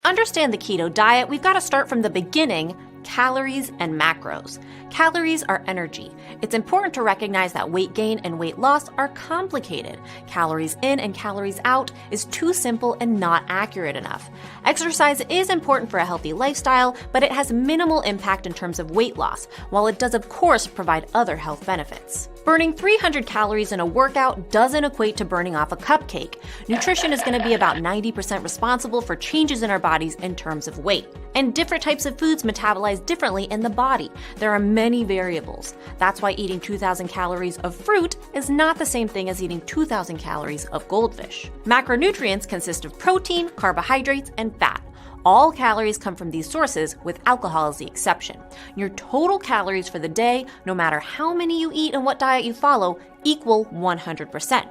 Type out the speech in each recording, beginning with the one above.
understand the keto diet, we've got to start from the beginning: calories and macros. Calories are energy. It's important to recognize that weight gain and weight loss are complicated. Calories in and calories out is too simple and not accurate enough. Exercise is important for a healthy lifestyle, but it has minimal impact in terms of weight loss, while it does of course provide other health benefits. Burning 300 calories in a workout doesn't equate to burning off a cupcake. Nutrition is going to be about 90% responsible for changes in our bodies in terms of weight. And different types of foods metabolize differently in the body. There are many variables. That's why eating 2,000 calories of fruit is not the same thing as eating 2,000 calories of goldfish. Macronutrients consist of protein, carbohydrates, and fat. All calories come from these sources, with alcohol as the exception. Your total calories for the day, no matter how many you eat and what diet you follow, equal 100%.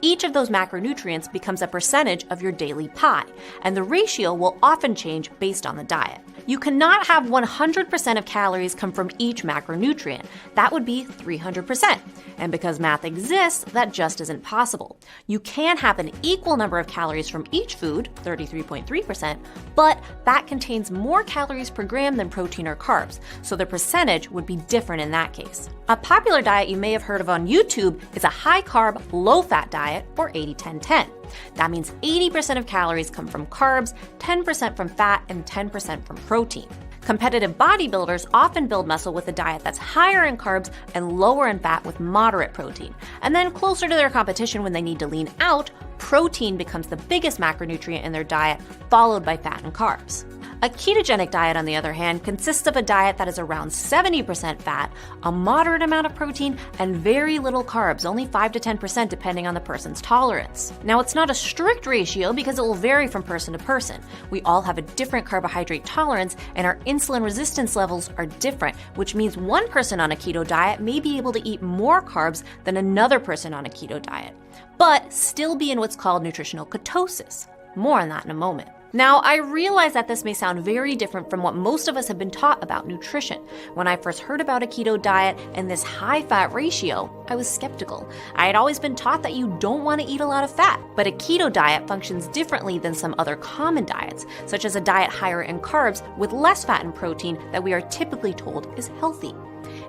Each of those macronutrients becomes a percentage of your daily pie, and the ratio will often change based on the diet. You cannot have 100% of calories come from each macronutrient. That would be 300%. And because math exists, that just isn't possible. You can have an equal number of calories from each food, 33.3%, but fat contains more calories per gram than protein or carbs, so the percentage would be different in that case. A popular diet you may have heard of on YouTube is a high-carb, low-fat diet, or 80-10-10. That means 80% of calories come from carbs, 10% from fat, and 10% from protein. Competitive bodybuilders often build muscle with a diet that's higher in carbs and lower in fat with moderate protein. And then closer to their competition when they need to lean out, protein becomes the biggest macronutrient in their diet, followed by fat and carbs. A ketogenic diet, on the other hand, consists of a diet that is around 70% fat, a moderate amount of protein, and very little carbs, only 5 to 10% depending on the person's tolerance. Now, it's not a strict ratio because it will vary from person to person. We all have a different carbohydrate tolerance, and our insulin resistance levels are different, which means one person on a keto diet may be able to eat more carbs than another person on a keto diet, but still be in what's called nutritional ketosis. More on that in a moment. Now, I realize that this may sound very different from what most of us have been taught about nutrition. When I first heard about a keto diet and this high-fat ratio, I was skeptical. I had always been taught that you don't want to eat a lot of fat, but a keto diet functions differently than some other common diets, such as a diet higher in carbs with less fat and protein that we are typically told is healthy.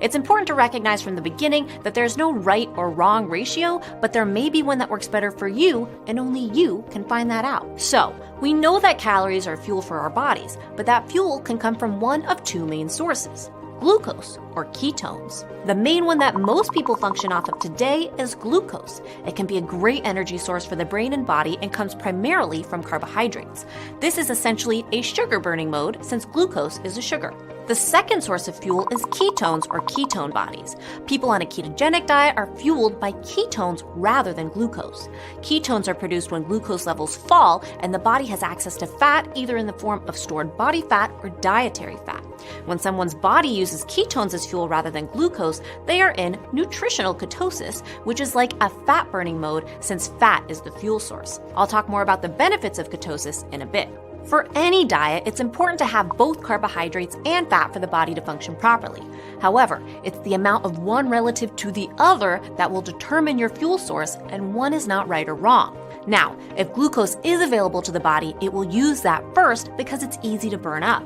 It's important to recognize from the beginning that there's no right or wrong ratio, but there may be one that works better for you, and only you can find that out. So, we know that calories are fuel for our bodies, but that fuel can come from one of two main sources: glucose or ketones. The main one that most people function off of today is glucose. It can be a great energy source for the brain and body and comes primarily from carbohydrates. This is essentially a sugar burning mode since glucose is a sugar. The second source of fuel is ketones or ketone bodies. People on a ketogenic diet are fueled by ketones rather than glucose. Ketones are produced when glucose levels fall and the body has access to fat either in the form of stored body fat or dietary fat. When someone's body uses ketones as fuel rather than glucose, they are in nutritional ketosis, which is like a fat-burning mode since fat is the fuel source. I'll talk more about the benefits of ketosis in a bit. For any diet, it's important to have both carbohydrates and fat for the body to function properly. However, it's the amount of one relative to the other that will determine your fuel source, and one is not right or wrong. Now, if glucose is available to the body, it will use that first because it's easy to burn up.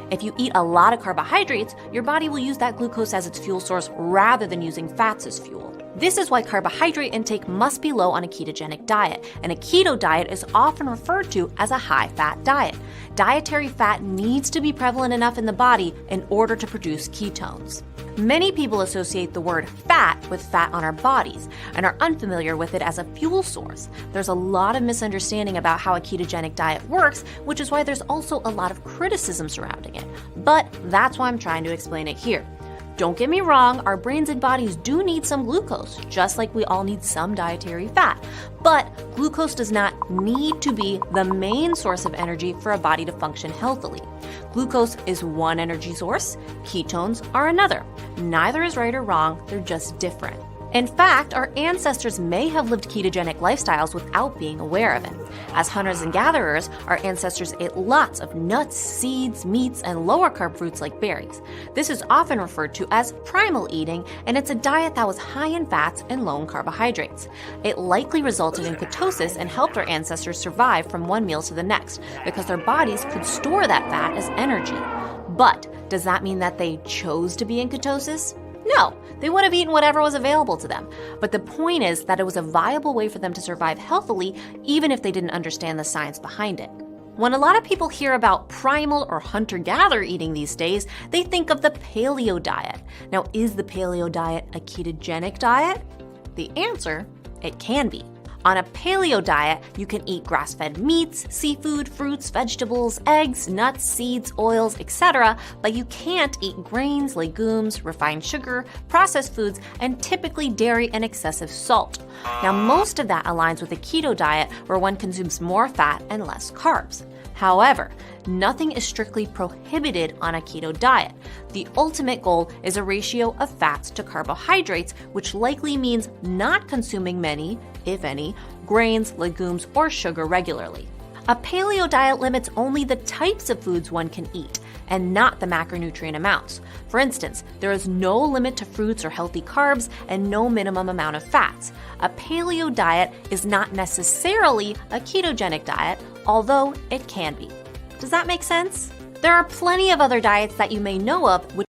If you eat a lot of carbohydrates, your body will use that glucose as its fuel source rather than using fats as fuel. This is why carbohydrate intake must be low on a ketogenic diet, and a keto diet is often referred to as a high-fat diet. Dietary fat needs to be prevalent enough in the body in order to produce ketones. Many people associate the word fat with fat on our bodies and are unfamiliar with it as a fuel source. There's a lot of misunderstanding about how a ketogenic diet works, which is why there's also a lot of criticism surrounding it. But that's why I'm trying to explain it here. Don't get me wrong, our brains and bodies do need some glucose, just like we all need some dietary fat. But glucose does not need to be the main source of energy for a body to function healthily. Glucose is one energy source, ketones are another. Neither is right or wrong, they're just different. In fact, our ancestors may have lived ketogenic lifestyles without being aware of it. As hunters and gatherers, our ancestors ate lots of nuts, seeds, meats, and lower carb fruits like berries. This is often referred to as primal eating, and it's a diet that was high in fats and low in carbohydrates. It likely resulted in ketosis and helped our ancestors survive from one meal to the next because their bodies could store that fat as energy. But does that mean that they chose to be in ketosis? No, they would have eaten whatever was available to them. But the point is that it was a viable way for them to survive healthily, even if they didn't understand the science behind it. When a lot of people hear about primal or hunter-gatherer eating these days, they think of the paleo diet. Now, is the paleo diet a ketogenic diet? The answer, it can be. On a paleo diet, you can eat grass-fed meats, seafood, fruits, vegetables, eggs, nuts, seeds, oils, etc., but you can't eat grains, legumes, refined sugar, processed foods, and typically dairy and excessive salt. Now, most of that aligns with a keto diet where one consumes more fat and less carbs. However, nothing is strictly prohibited on a keto diet. The ultimate goal is a ratio of fats to carbohydrates, which likely means not consuming many, if any, grains, legumes, or sugar regularly. A paleo diet limits only the types of foods one can eat, and not the macronutrient amounts. For instance, there is no limit to fruits or healthy carbs and no minimum amount of fats. A paleo diet is not necessarily a ketogenic diet, although it can be. Does that make sense? There are plenty of other diets that you may know of which